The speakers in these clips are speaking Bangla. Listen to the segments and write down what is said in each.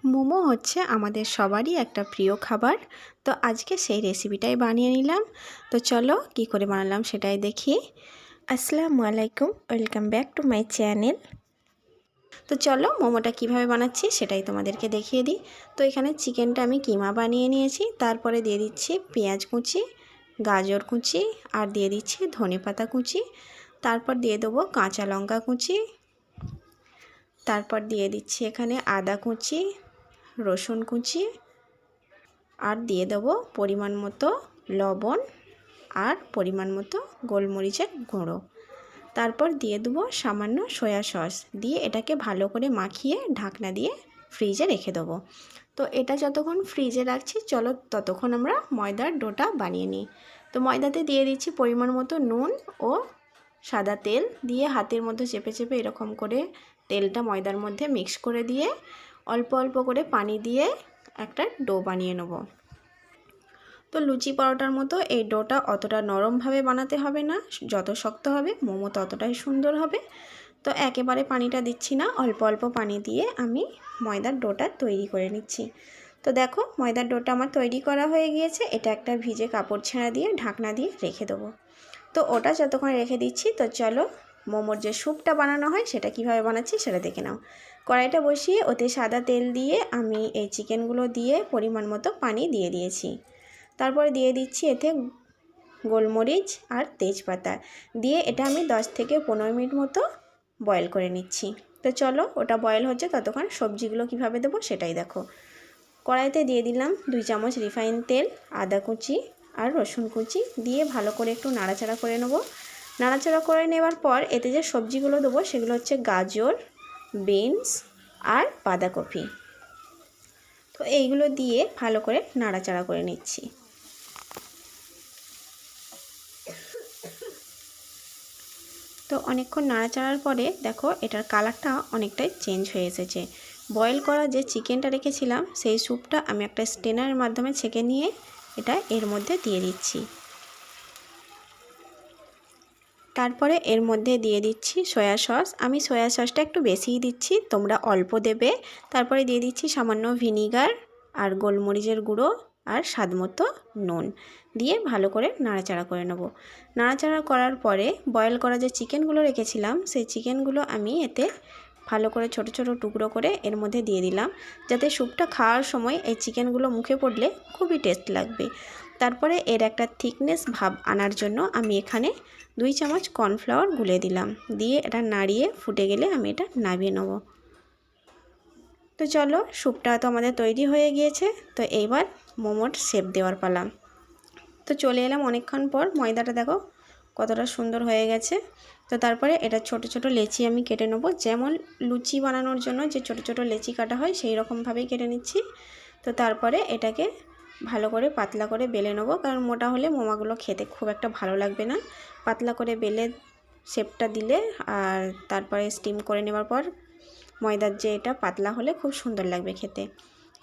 মোমো হচ্ছে আমাদের সবারই একটা প্রিয় খাবার। তো আজকে সেই রেসিপিটাই বানিয়ে নিলাম। তো চলো কি করে বানালাম সেটাই দেখি। আসসালামু আলাইকুম, welcome back to my channel. তো চলো মোমোটা কিভাবে বানাচ্ছি সেটাই তোমাদেরকে দেখিয়ে দিই। তো এখানে চিকেনটা আমি কিমা বানিয়ে নিয়েছি, তারপরে দিয়ে দিচ্ছি পেঁয়াজ কুচি, গাজর কুচি, আর দিয়ে দিচ্ছি ধনেপাতা কুচি, তারপর দিয়ে দেবো কাঁচা লঙ্কা কুচি, তারপর দিয়ে দিচ্ছি এখানে আদা কুচি, রসুন কুচি, আর দিয়ে দেবো পরিমাণ মতো লবণ আর পরিমাণ মতো গোলমরিচের গুঁড়ো। তারপর দিয়ে দেবো সামান্য সয়া সস, দিয়ে এটাকে ভালো করে মাখিয়ে ঢাকনা দিয়ে ফ্রিজে রেখে দেবো। তো এটা যতক্ষণ ফ্রিজে রাখছি চলো ততক্ষণ আমরা ময়দার ডোটা বানিয়ে নিই। তো ময়দাতে দিয়ে দিচ্ছি পরিমাণ মতো নুন ও সাদা তেল, দিয়ে হাতের মধ্যে চেপে চেপে এরকম করে তেলটা ময়দার মধ্যে মিক্স করে দিয়ে অল্প অল্প করে পানি দিয়ে একটা ডো বানিয়ে নেব। তো লুচি পরোটার মতো এই ডোটা অতটা নরমভাবে বানাতে হবে না, যত শক্ত হবে মোমো ততটাই সুন্দর হবে। তো একেবারে পানিটা দিচ্ছি না, অল্প অল্প পানি দিয়ে আমি ময়দার ডোটা তৈরি করে নিচ্ছি। তো দেখো ময়দার ডোটা আমার তৈরি করা হয়ে গিয়েছে। এটা একটা ভিজে কাপড় ছেঁড়া দিয়ে ঢাকনা দিয়ে রেখে দেবো। তো ওটা যতক্ষণ রেখে দিচ্ছি তো চলো মোমোর যে স্যুপটা বানানো হয় সেটা কিভাবে বানাচ্ছি সেটা দেখে নাও। কড়াইটা বসিয়ে ওতে সাদা তেল দিয়ে আমি এই চিকেনগুলো দিয়ে পরিমাণ মতো পানি দিয়ে দিয়েছি। তারপরে দিয়ে দিচ্ছি এতে গোলমরিচ আর তেজপাতা দিয়ে এটা আমি 10 থেকে 15 মিনিট মতো বয়েল করে নিচ্ছি। তো চলো ওটা বয়েল হচ্ছে ততক্ষণ সবজিগুলো কিভাবে দেবো সেটাই দেখো। কড়াইতে দিয়ে দিলাম 2 চামচ রিফাইন তেল, আদা কুচি আর রসুন কুচি দিয়ে ভালো করে একটু নাড়াচাড়া করে নেব। নাড়াচাড়া করে নেওয়ার পর এতে যে সবজিগুলো দেবো সেগুলো হচ্ছে গাজর, বিনস আর বাঁধাকপি। তো এইগুলো দিয়ে ভালো করে নাড়াচাড়া করে নিচ্ছি। তো অনেকক্ষণ নাড়াচাড়ার পরে দেখো এটার কালারটা অনেকটাই চেঞ্জ হয়ে এসেছে। বয়েল করা যে চিকেনটা রেখেছিলাম সেই স্যুপটা আমি একটা স্ট্রেনারের মাধ্যমে ছেঁকে নিয়ে এটা এর মধ্যে দিয়ে দিচ্ছি। তারপরে এর মধ্যে দিয়ে দিচ্ছি সয়া সস। আমি সয়া সসটা একটু বেশিই দিচ্ছি, তোমরা অল্প দেবে। তারপরে দিয়ে দিচ্ছি সামান্য ভিনিগার আর গোলমরিচের গুঁড়ো আর স্বাদমতো নুন দিয়ে ভালো করে নাড়াচাড়া করে নেব। নাড়াচাড়া করার পরে বয়েল করা যে চিকেনগুলো রেখেছিলাম সেই চিকেনগুলো আমি এতে ভালো করে ছোট ছোট টুকরো করে এর মধ্যে দিয়ে দিলাম, যাতে স্যুপটা খাওয়ার সময় এই চিকেনগুলো মুখে পড়লে খুবই টেস্ট লাগবে। তারপরে এর একটা থিকনেস ভাব আনার জন্য আমি এখানে 2 চামচ কর্নফ্লাওয়ার গুলে দিলাম, দিয়ে এটা নাড়িয়ে ফুটে গেলে আমি এটা নামিয়ে নেব। তো চলো স্যুপটা তো আমাদের তৈরি হয়ে গিয়েছে। তো এইবার মোমোর শেপ দেওয়ার পালা। তো চলে এলাম অনেকক্ষণ পর, ময়দাটা দেখো কতটা সুন্দর হয়ে গেছে। তো তারপরে এটা ছোট ছোট লেচি আমি কেটে নেব, যেমন লুচি বানানোর জন্য যে ছোট ছোট লেচি কাটা হয় সেই রকমভাবেই কেটে নিচ্ছি। তো তারপরে এটাকে ভালো করে পাতলা করে বেলে নেব, কারণ মোটা হলে মোমাগুলো খেতে খুব একটা ভালো লাগবে না। পাতলা করে বেলে শেপটা দিলে আর তারপরে স্টিম করে নেওয়ার পর ময়দার যে এটা পাতলা হলে খুব সুন্দর লাগবে খেতে।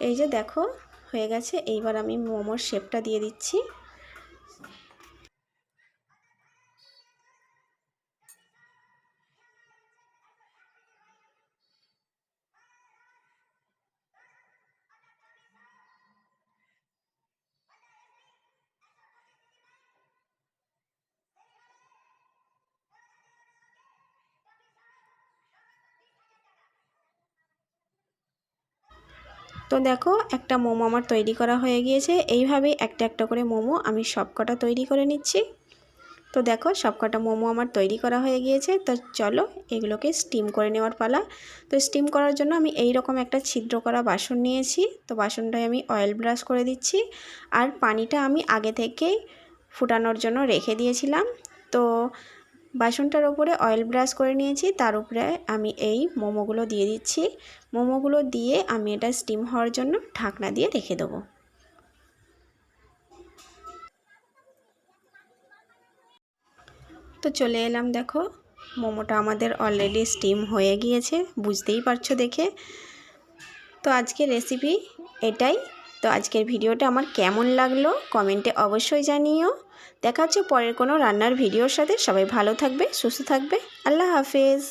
এই যে দেখো হয়ে গেছে। এইবার আমি মোমোর শেপটা দিয়ে দিচ্ছি। তো দেখো একটা মোমো আমার তৈরি করা হয়ে গিয়েছে। এইভাবেই একটা একটা করে মোমো আমি সবকটা তৈরি করে নিচ্ছি। তো দেখো সবকটা মোমো আমার তৈরি করা হয়ে গিয়েছে। তো চলো এগুলোকে স্টিম করে নেওয়ার পালা। তো স্টিম করার জন্য আমি এই রকম একটা ছিদ্র করা বাসন নিয়েছি। তো বাসনটায় আমি অয়েল ব্রাশ করে দিচ্ছি, আর পানিটা আমি আগে থেকেই ফুটানোর জন্য রেখে দিয়েছিলাম। তো বাসনটার উপরে অয়েল ব্রাশ করে নিয়েছি, তার উপরে আমি এই মোমোগুলো দিয়ে দিচ্ছি। মোমোগুলো দিয়ে আমি এটা স্টিম হওয়ার জন্য ঢাকনা দিয়ে রেখে দেবো। তো চলে এলাম, দেখো মোমোটা আমাদের অলরেডি স্টিম হয়ে গিয়েছে, বুঝতেই পারছো দেখে। তো আজকের রেসিপি এটাই। তো আজকের ভিডিওটা আমার কেমন লাগলো কমেন্টে অবশ্যই জানিও। দেখা হচ্ছে পরের কোনো রান্নার ভিডিওর সাথে। সবাই ভালো থাকবে, সুস্থ থাকবে। আল্লাহ হাফেজ।